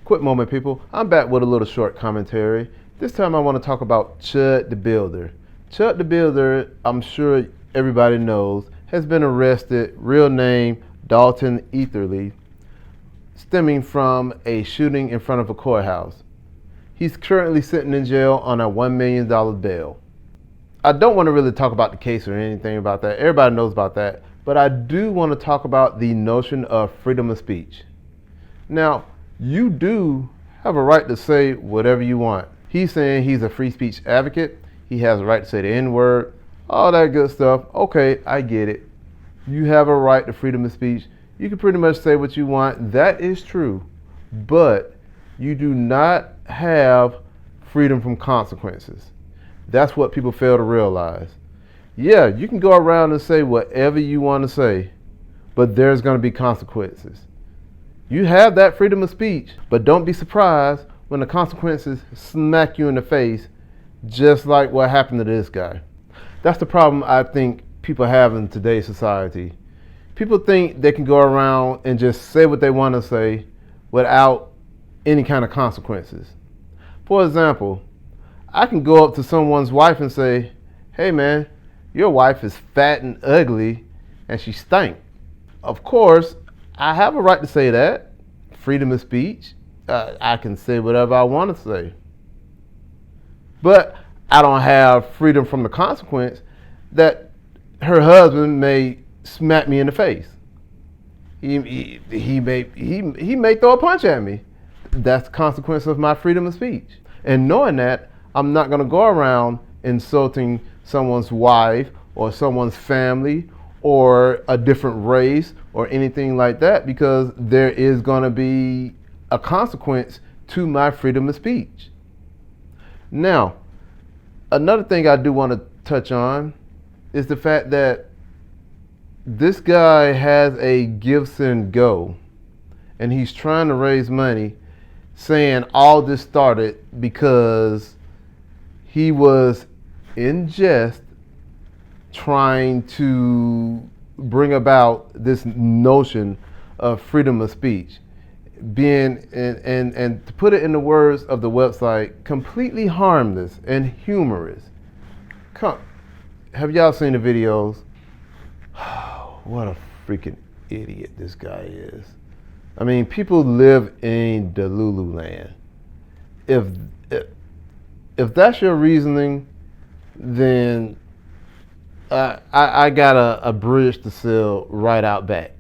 Quick moment, people. I'm back with a little short commentary. This time I want to talk about Chud the Builder. Chud the Builder, I'm sure everybody knows, has been arrested, real name Dalton Etherly, stemming from a shooting in front of a courthouse. He's currently sitting in jail on a $1 million bail. I don't want to really talk about the case or anything about that. Everybody knows about that. But I do want to talk about the notion of freedom of speech. Now, you do have a right to say whatever you want. He's saying he's a free speech advocate. He has a right to say the N-word, all that good stuff. Okay, I get it. You have a right to freedom of speech. You can pretty much say what you want. That is true. But you do not have freedom from consequences. That's what people fail to realize. Yeah, you can go around and say whatever you want to say, but there's going to be consequences. You have that freedom of speech, but don't be surprised when the consequences smack you in the face, just like what happened to this guy. That's the problem I think people have in today's society. People think they can go around and just say what they want to say without any kind of consequences. For example, I can go up to someone's wife and say, "Hey man, your wife is fat and ugly and she stank." Of course, I have a right to say that. Freedom of speech. I can say whatever I want to say. But I don't have freedom from the consequence that her husband may smack me in the face. He may throw a punch at me. That's the consequence of my freedom of speech. And knowing that, I'm not going to go around insulting someone's wife or someone's family or a different race or anything like that, because there is going to be a consequence to my freedom of speech. Now, another thing I do want to touch on is the fact that this guy has a Gibson Go and he's trying to raise money, saying all this started because he was in jest trying to bring about this notion of freedom of speech, being and to put it in the words of the website, completely harmless and humorous. Have y'all seen the videos? What a freaking idiot this guy is. I mean, people live in Delulu land. If that's your reasoning, then I got a bridge to sell right out back.